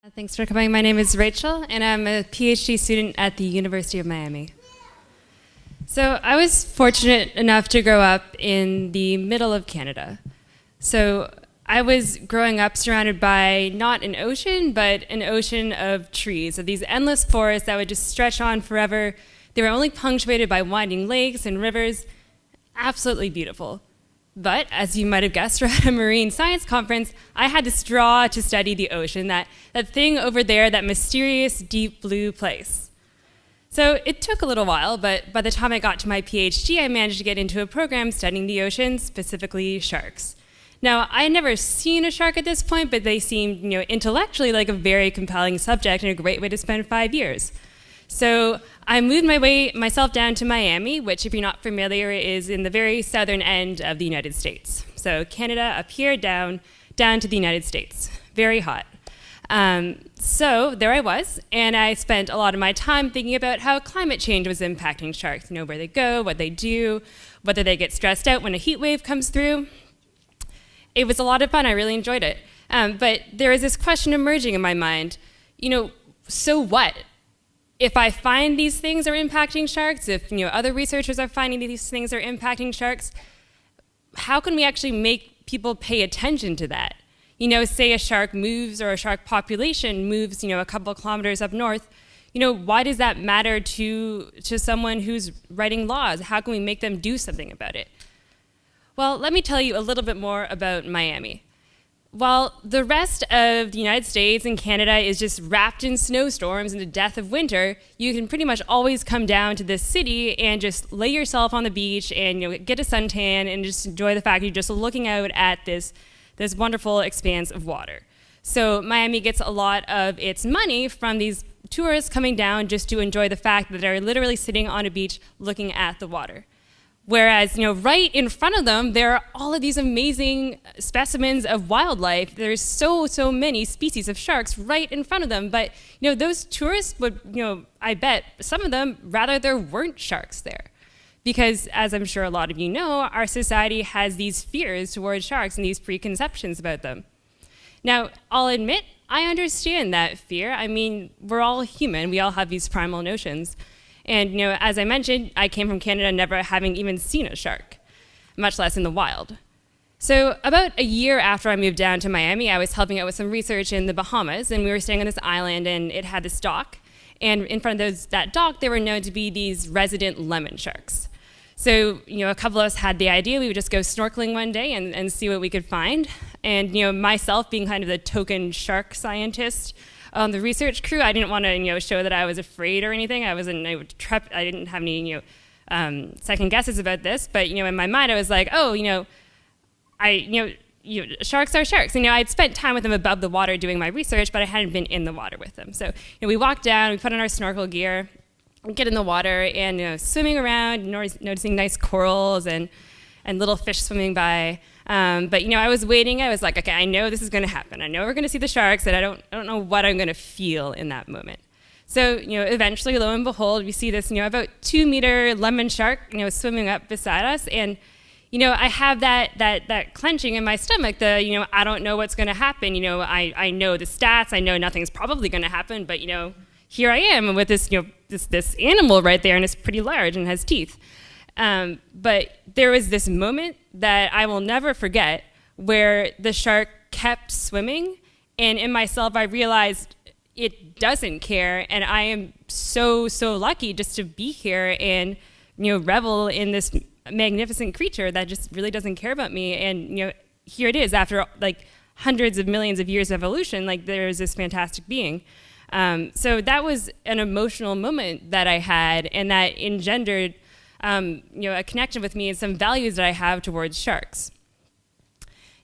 Thanks for coming. My name is Rachel, and I'm a PhD student at the University of Miami. So I was fortunate enough to grow up in the middle of Canada. So I was growing up surrounded by not an ocean, but an ocean of trees, of these endless forests that would just stretch on forever. They were only punctuated by winding lakes and rivers. Absolutely beautiful. But, as you might have guessed, we're at a marine science conference, I had this draw to study the ocean, that thing over there, that mysterious deep blue place. So it took a little while, but by the time I got to my PhD, I managed to get into a program studying the ocean, specifically sharks. Now, I had never seen a shark at this point, but they seemed, intellectually like a very compelling subject and a great way to spend 5 years. So I moved myself down to Miami, which, if you're not familiar, is in the very southern end of the United States. So Canada up here, down to the United States. Very hot. So there I was, and I spent a lot of my time thinking about how climate change was impacting sharks. Where they go, what they do, whether they get stressed out when a heat wave comes through. It was a lot of fun. I really enjoyed it. But there was this question emerging in my mind. So what? If I find these things are impacting sharks, if other researchers are finding these things are impacting sharks, how can we actually make people pay attention to that? Say a shark moves, or a shark population moves, a couple of kilometers up north. Why does that matter to someone who's writing laws? How can we make them do something about it? Well, let me tell you a little bit more about Miami. While the rest of the United States and Canada is just wrapped in snowstorms and the death of winter, you can pretty much always come down to this city and just lay yourself on the beach and get a suntan and just enjoy the fact you're just looking out at this wonderful expanse of water. So Miami gets a lot of its money from these tourists coming down just to enjoy the fact that they're literally sitting on a beach looking at the water. Whereas, right in front of them, there are all of these amazing specimens of wildlife. There's so many species of sharks right in front of them. But, those tourists would, I bet some of them rather there weren't sharks there. Because, as I'm sure a lot of you know, our society has these fears towards sharks and these preconceptions about them. Now, I'll admit, I understand that fear. I mean, we're all human. We all have these primal notions. And, as I mentioned, I came from Canada never having even seen a shark, much less in the wild. So about a year after I moved down to Miami, I was helping out with some research in the Bahamas, and we were staying on this island, and it had this dock. And in front of that dock, there were known to be these resident lemon sharks. So, a couple of us had the idea we would just go snorkeling one day and see what we could find. And, myself being kind of the token shark scientist, the research crew, I didn't want to, show that I was afraid or anything. I didn't have any, second guesses about this. But, in my mind, I was like, sharks are sharks. I'd spent time with them above the water doing my research, but I hadn't been in the water with them. So, we walked down, we put on our snorkel gear, get in the water, and, swimming around, noticing nice corals and little fish swimming by. But I was waiting. I was like, okay, I know this is going to happen. I know we're going to see the sharks, and I don't know what I'm going to feel in that moment. So eventually, lo and behold, we see this about 2-meter lemon shark swimming up beside us, and I have that clenching in my stomach. I don't know what's going to happen. I know the stats. I know nothing's probably going to happen, but here I am with this this animal right there, and it's pretty large and has teeth. But there was this moment that I will never forget where the shark kept swimming, and in myself I realized it doesn't care, and I am so lucky just to be here and revel in this magnificent creature that just really doesn't care about me. And here it is after like hundreds of millions of years of evolution, like there's this fantastic being. So that was an emotional moment that I had, and that engendered a connection with me and some values that I have towards sharks.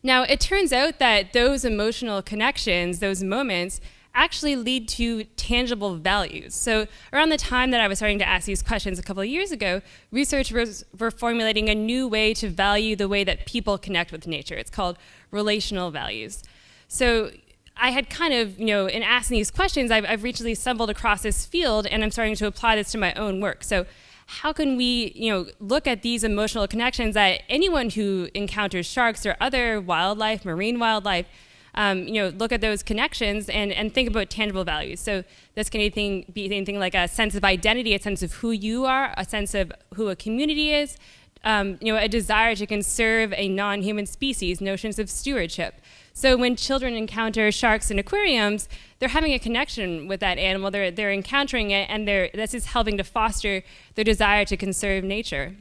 Now, it turns out that those emotional connections, those moments, actually lead to tangible values. So around the time that I was starting to ask these questions a couple of years ago, researchers were formulating a new way to value the way that people connect with nature. It's called relational values. So I had kind of, in asking these questions, I've recently stumbled across this field, and I'm starting to apply this to my own work. So how can we, look at these emotional connections that anyone who encounters sharks or other wildlife, marine wildlife, look at those connections and think about tangible values. So this can be anything like a sense of identity, a sense of who you are, a sense of who a community is, a desire to conserve a non-human species, notions of stewardship. So when children encounter sharks in aquariums, they're having a connection with that animal, they're encountering it, and this is helping to foster their desire to conserve nature.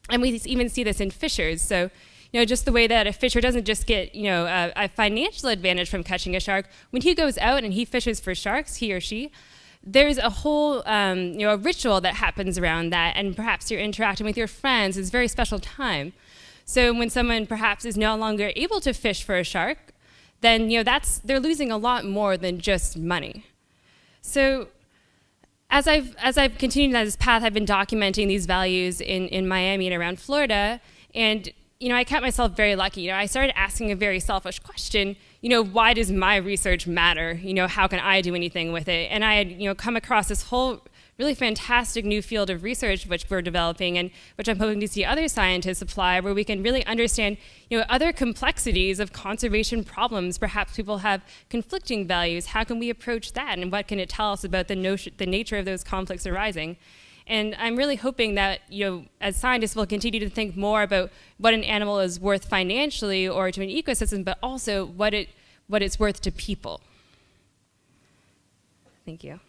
And we even see this in fishers. So, just the way that a fisher doesn't just get, a financial advantage from catching a shark. When he goes out and he fishes for sharks, he or she, there's a whole, a ritual that happens around that, and perhaps you're interacting with your friends. It's a very special time. So when someone perhaps is no longer able to fish for a shark, then they're losing a lot more than just money. So as I've continued on this path, I've been documenting these values in Miami and around Florida, and I kept myself very lucky. I started asking a very selfish question. Why does my research matter? How can I do anything with it? And I had come across this whole really fantastic new field of research which we're developing, and which I'm hoping to see other scientists apply, where we can really understand other complexities of conservation problems. Perhaps people have conflicting values. How can we approach that, and what can it tell us about the nature of those conflicts arising? And I'm really hoping that as scientists we'll continue to think more about what an animal is worth financially or to an ecosystem, but also what it's worth to people. Thank you.